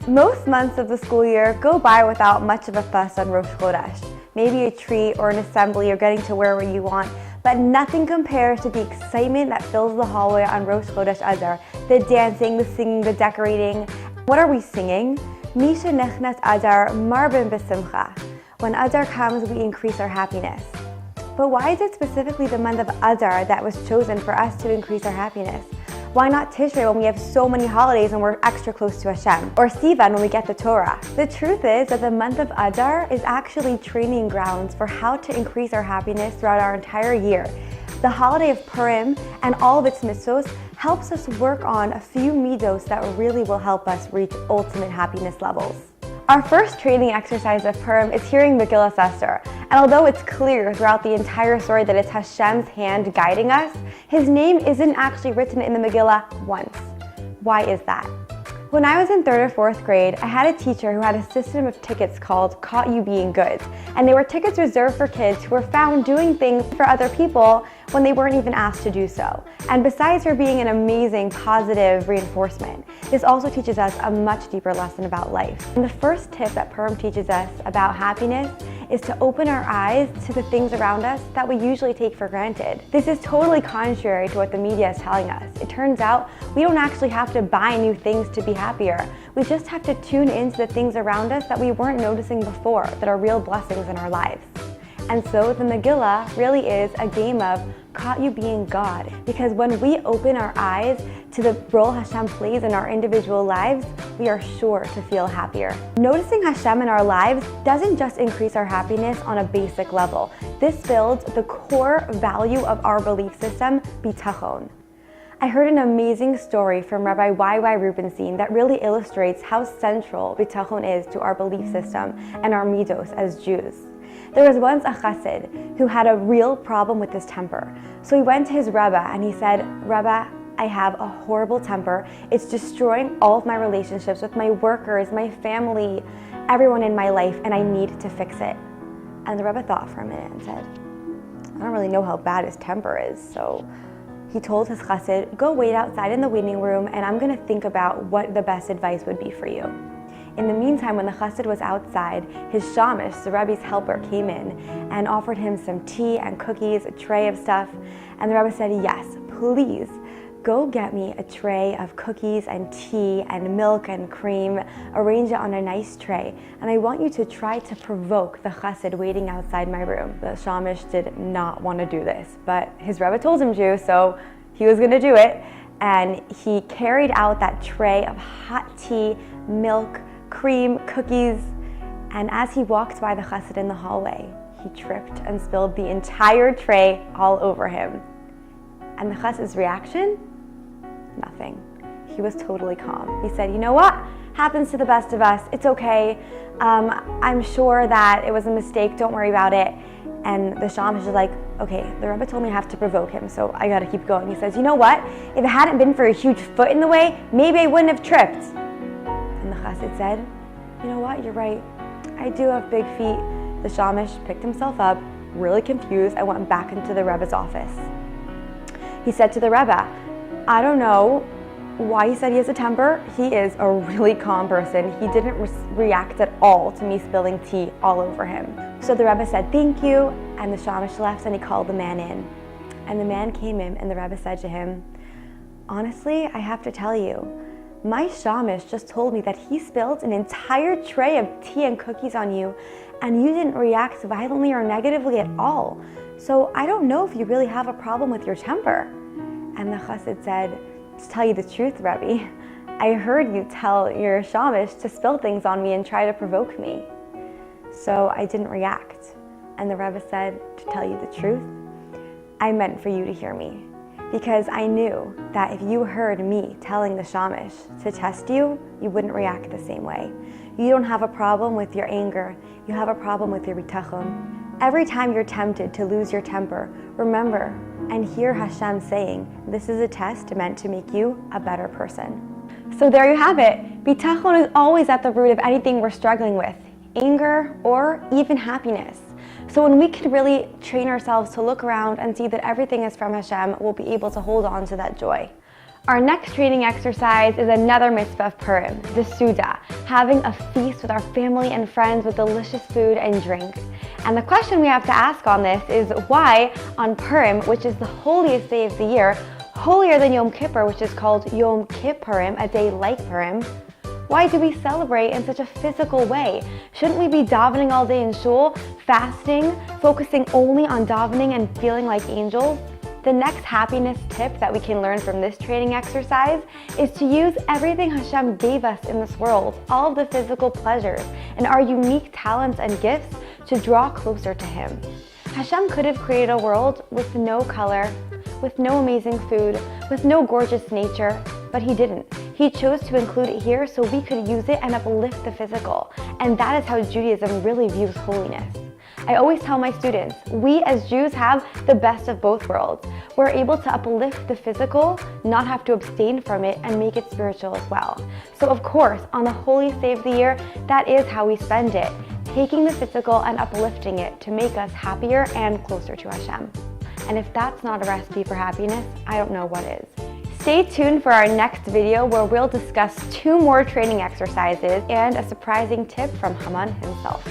Most months of the school year go by without much of a fuss on Rosh Chodesh. Maybe a treat or an assembly or getting to wear what you want, but nothing compares to the excitement that fills the hallway on Rosh Chodesh Adar. The dancing, the singing, the decorating. What are we singing? Misha nechnas Adar marbin b'simcha. When Adar comes, we increase our happiness. But why is it specifically the month of Adar that was chosen for us to increase our happiness? Why not Tishrei when we have so many holidays and we're extra close to Hashem? Or Sivan when we get the Torah? The truth is that the month of Adar is actually training grounds for how to increase our happiness throughout our entire year. The holiday of Purim and all of its mitzvos helps us work on a few middos that really will help us reach ultimate happiness levels. Our first training exercise of Purim is hearing Megillas Esther. And although it's clear throughout the entire story that it's Hashem's hand guiding us, His name isn't actually written in the Megillah once. Why is that? When I was in 3rd or 4th grade, I had a teacher who had a system of tickets called Caught You Being Good. And they were tickets reserved for kids who were found doing things for other people when they weren't even asked to do so. And besides for being an amazing positive reinforcement, this also teaches us a much deeper lesson about life. And the first tip that Purim teaches us about happiness is to open our eyes to the things around us that we usually take for granted. This is totally contrary to what the media is telling us. It turns out we don't actually have to buy new things to be happier. We just have to tune into the things around us that we weren't noticing before, that are real blessings in our lives. And so the Megillah really is a game of Caught You Being God, because when we open our eyes to the role Hashem plays in our individual lives, we are sure to feel happier. Noticing Hashem in our lives doesn't just increase our happiness on a basic level. This builds the core value of our belief system, bitachon. I heard an amazing story from Rabbi Y.Y. Rubenstein that really illustrates how central bitachon is to our belief system and our middos as Jews. There was once a chassid who had a real problem with his temper. So he went to his Rebbe and he said, Rebbe, I have a horrible temper. It's destroying all of my relationships with my workers, my family, everyone in my life, and I need to fix it. And the Rebbe thought for a minute and said, I don't really know how bad his temper is. So he told his chassid, go wait outside in the waiting room and I'm gonna think about what the best advice would be for you. In the meantime, when the chassid was outside, his shamish, the Rebbe's helper, came in and offered him some tea and cookies, a tray of stuff. And the Rebbe said, yes, please, go get me a tray of cookies and tea and milk and cream, arrange it on a nice tray. And I want you to try to provoke the chassid waiting outside my room. The shamish did not want to do this, but his Rebbe told him to, so he was going to do it. And he carried out that tray of hot tea, milk, cream, cookies, and as he walked by the chassid in the hallway, he tripped and spilled the entire tray all over him. And the chassid's reaction? Nothing. He was totally calm. He said, you know what? Happens to the best of us. It's okay. I'm sure that it was a mistake. Don't worry about it. And the shamish is like, okay, the Rebbe told me I have to provoke him, so I gotta keep going. He says, you know what? If it hadn't been for a huge foot in the way, maybe I wouldn't have tripped. And the chassid said, you know what, you're right. I do have big feet. The shamish picked himself up, really confused, and went back into the Rebbe's office. He said to the Rebbe, I don't know why he said he has a temper. He is a really calm person. He didn't react at all to me spilling tea all over him. So the Rebbe said, thank you, and the shamish left and he called the man in. And the man came in and the Rebbe said to him, honestly, I have to tell you, my shamish just told me that he spilled an entire tray of tea and cookies on you and you didn't react violently or negatively at all. So I don't know if you really have a problem with your temper. And the chassid said, to tell you the truth, Rebbe, I heard you tell your shamish to spill things on me and try to provoke me. So I didn't react. And the Rebbe said, to tell you the truth, I meant for you to hear me. Because I knew that if you heard me telling the shamish to test you, you wouldn't react the same way. You don't have a problem with your anger, you have a problem with your bitachon. Every time you're tempted to lose your temper, remember and hear Hashem saying, this is a test meant to make you a better person. So there you have it. Bitachon is always at the root of anything we're struggling with, anger or even happiness. So when we can really train ourselves to look around and see that everything is from Hashem, we'll be able to hold on to that joy. Our next training exercise is another mitzvah of Purim, the Suda, having a feast with our family and friends with delicious food and drink. And the question we have to ask on this is why on Purim, which is the holiest day of the year, holier than Yom Kippur, which is called Yom Kippurim, a day like Purim, why do we celebrate in such a physical way? Shouldn't we be davening all day in shul, fasting, focusing only on davening and feeling like angels? The next happiness tip that we can learn from this training exercise is to use everything Hashem gave us in this world, all of the physical pleasures, and our unique talents and gifts to draw closer to Him. Hashem could have created a world with no color, with no amazing food, with no gorgeous nature, but He didn't. He chose to include it here so we could use it and uplift the physical. And that is how Judaism really views holiness. I always tell my students, we as Jews have the best of both worlds. We're able to uplift the physical, not have to abstain from it, and make it spiritual as well. So of course, on the holiest day of the year, that is how we spend it, taking the physical and uplifting it to make us happier and closer to Hashem. And if that's not a recipe for happiness, I don't know what is. Stay tuned for our next video where we'll discuss 2 more training exercises and a surprising tip from Haman himself.